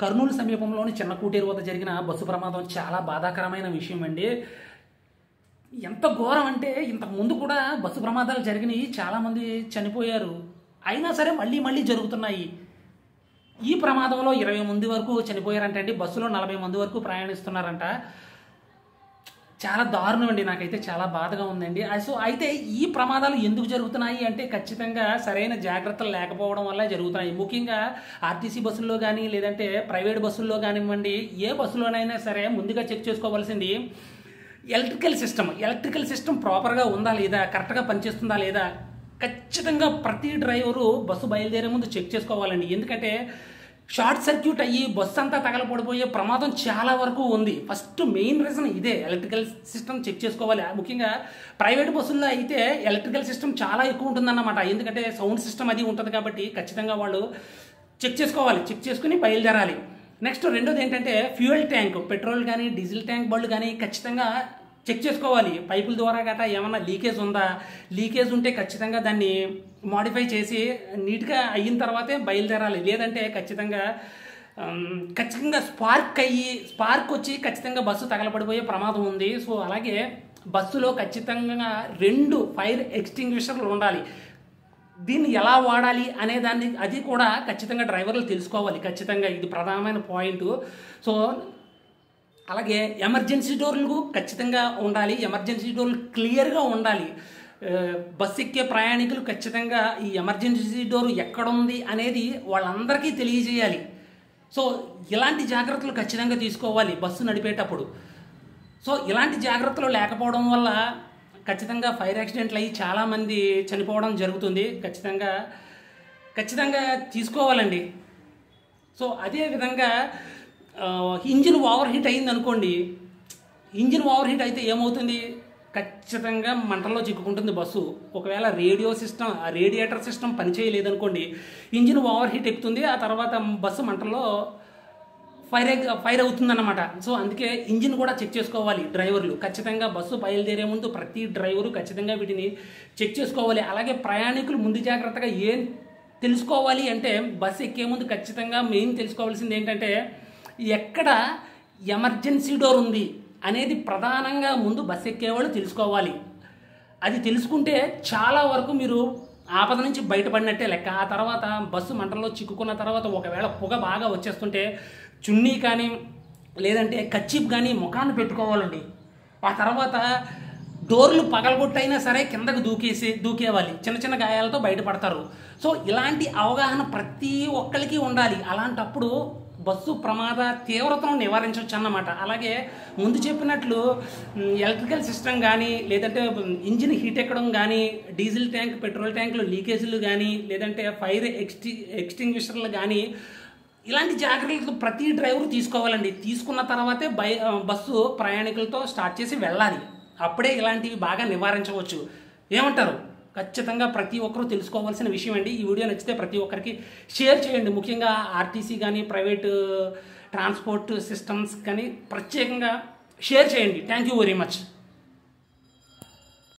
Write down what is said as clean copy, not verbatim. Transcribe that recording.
కర్నూలు సమీపంలోని చిన్న కూటేరు వద్ద జరిగిన బస్సు ప్రమాదం చాలా బాధాకరమైన విషయం అండి. ఎంత ఘోరం అంటే ఇంతకు ముందు కూడా బస్సు ప్రమాదాలు జరిగినాయి, చాలామంది చనిపోయారు. అయినా సరే మళ్ళీ జరుగుతున్నాయి. ఈ ప్రమాదంలో 20 మంది వరకు చనిపోయారంట అండి. బస్సులో 40 మంది వరకు ప్రయాణిస్తున్నారంట. చాలా దారుణం అండి. నాకైతే చాలా బాధగా ఉందండి. అయితే ఈ ప్రమాదాలు ఎందుకు జరుగుతున్నాయి అంటే ఖచ్చితంగా సరైన జాగ్రత్తలు లేకపోవడం వల్ల జరుగుతున్నాయి. ముఖ్యంగా ఆర్టీసీ బస్సుల్లో కానీ లేదంటే ప్రైవేట్ బస్సుల్లో కానివ్వండి, ఏ బస్సులోనైనా సరే ముందుగా చెక్ చేసుకోవాల్సింది ఎలక్ట్రికల్ సిస్టమ్ ప్రాపర్గా ఉందా లేదా, కరెక్ట్గా పనిచేస్తుందా లేదా ఖచ్చితంగా ప్రతి డ్రైవరు బస్సు బయలుదేరే ముందు చెక్ చేసుకోవాలండి. ఎందుకంటే షార్ట్ సర్క్యూట్ అయ్యి బస్సు అంతా తగలపడిపోయే ప్రమాదం చాలా వరకు ఉంది. ఫస్ట్ మెయిన్ రీజన్ ఇదే, ఎలక్ట్రికల్ సిస్టమ్ చెక్ చేసుకోవాలి. ముఖ్యంగా ప్రైవేట్ బస్సుల్లో అయితే ఎలక్ట్రికల్ సిస్టమ్ చాలా ఎక్కువ ఉంటుందన్నమాట. ఎందుకంటే సౌండ్ సిస్టమ్ అది ఉంటుంది కాబట్టి ఖచ్చితంగా వాళ్ళు చెక్ చేసుకోవాలి. చెక్ చేసుకుని బయలుదేరాలి. నెక్స్ట్ రెండోది ఏంటంటే ఫ్యూయల్ ట్యాంక్, పెట్రోల్ కానీ డీజిల్ ట్యాంక్ బళ్ళు కానీ ఖచ్చితంగా చెక్ చేసుకోవాలి. పైపుల ద్వారా గట్రా ఏమన్నా లీకేజ్ ఉందా, లీకేజ్ ఉంటే ఖచ్చితంగా దాన్ని మాడిఫై చేసి నీట్గా అయిన తర్వాతే బయలుదేరాలి. లేదంటే ఖచ్చితంగా స్పార్క్ వచ్చి ఖచ్చితంగా బస్సు తగలబడిపోయే ప్రమాదం ఉంది. సో అలాగే బస్సులో ఖచ్చితంగా 2 ఫైర్ ఎక్స్టింగ్విషర్లు ఉండాలి. దీన్ని ఎలా వాడాలి అనే దాన్ని అది కూడా ఖచ్చితంగా డ్రైవర్లు తెలుసుకోవాలి. ఖచ్చితంగా ఇది ప్రధానమైన పాయింట్. సో అలాగే ఎమర్జెన్సీ డోర్లు ఖచ్చితంగా ఉండాలి. ఎమర్జెన్సీ డోర్లు క్లియర్గా ఉండాలి. బస్సు ఎక్కే ప్రయాణికులు ఖచ్చితంగా ఈ ఎమర్జెన్సీ డోర్ ఎక్కడుంది అనేది వాళ్ళందరికీ తెలియజేయాలి. సో ఇలాంటి జాగ్రత్తలు ఖచ్చితంగా తీసుకోవాలి బస్సు నడిపేటప్పుడు. సో ఇలాంటి జాగ్రత్తలు లేకపోవడం వల్ల ఖచ్చితంగా ఫైర్ యాక్సిడెంట్లు అయ్యి చాలామంది చనిపోవడం జరుగుతుంది. ఖచ్చితంగా తీసుకోవాలండి. సో అదేవిధంగా ఇంజిన్ ఓవర్ హీట్ అయింది అనుకోండి. ఇంజిన్ ఓవర్ హీట్ అయితే ఏమవుతుంది, ఖచ్చితంగా మంటల్లో చిక్కుకుంటుంది బస్సు. ఒకవేళ రేడియేటర్ సిస్టమ్ పనిచేయలేదనుకోండి, ఇంజిన్ ఓవర్ హీట్ ఎక్కుతుంది. ఆ తర్వాత బస్సు మంటల్లో ఫైర్ అవుతుందన్నమాట. సో అందుకే ఇంజిన్ కూడా చెక్ చేసుకోవాలి డ్రైవర్లు. ఖచ్చితంగా బస్సు బయలుదేరే ముందు ప్రతి డ్రైవరు ఖచ్చితంగా వీటిని చెక్ చేసుకోవాలి. అలాగే ప్రయాణికులు ముందు జాగ్రత్తగా ఏం తెలుసుకోవాలి అంటే బస్సు ఎక్కే ముందు ఖచ్చితంగా మెయిన్ తెలుసుకోవాల్సింది ఏంటంటే ఎక్కడ ఎమర్జెన్సీ డోర్ ఉంది అనేది ప్రధానంగా ముందు బస్సు ఎక్కేవాళ్ళు తెలుసుకోవాలి. అది తెలుసుకుంటే చాలా వరకు మీరు ఆపద నుంచి బయటపడినట్టే లెక్క. ఆ తర్వాత బస్సు మంటల్లో చిక్కుకున్న తర్వాత ఒకవేళ పొగ బాగా వచ్చేస్తుంటే చున్నీ కానీ లేదంటే కచ్చిప్ కానీ ముఖాన్ని పెట్టుకోవాలండి. ఆ తర్వాత డోర్లు పగలగొట్టైనా సరే కిందకు దూకేవాలి. చిన్న గాయాలతో బయటపడతారు. సో ఇలాంటి అవగాహన ప్రతి ఒక్కరికి ఉండాలి. అలాంటప్పుడు బస్సు ప్రమాద తీవ్రతను నివారించవచ్చు అన్నమాట. అలాగే ముందు చెప్పినట్లు ఎలక్ట్రికల్ సిస్టమ్ కానీ లేదంటే ఇంజిన్ హీట్ ఎక్కడం కానీ, డీజిల్ ట్యాంక్ పెట్రోల్ ట్యాంకులు లీకేజీలు కానీ లేదంటే ఫైర్ ఎక్స్టింగ్విషర్లు కానీ ఇలాంటి జాగ్రత్తలు ప్రతి డ్రైవరు తీసుకోవాలండి. తీసుకున్న తర్వాతే బస్సు ప్రయాణికులతో స్టార్ట్ చేసి వెళ్ళాలి. అప్పుడే ఇలాంటివి బాగా నివారించవచ్చు. ఏమంటారు? ఖచ్చితంగా ప్రతి ఒక్కరూ తెలుసుకోవాల్సిన విషయం అండి. ఈ వీడియో నచ్చితే ప్రతి ఒక్కరికి షేర్ చేయండి. ముఖ్యంగా ఆర్టీసీ కానీ ప్రైవేటు ట్రాన్స్పోర్ట్ సిస్టమ్స్ కానీ ప్రత్యేకంగా షేర్ చేయండి. Thank you very much.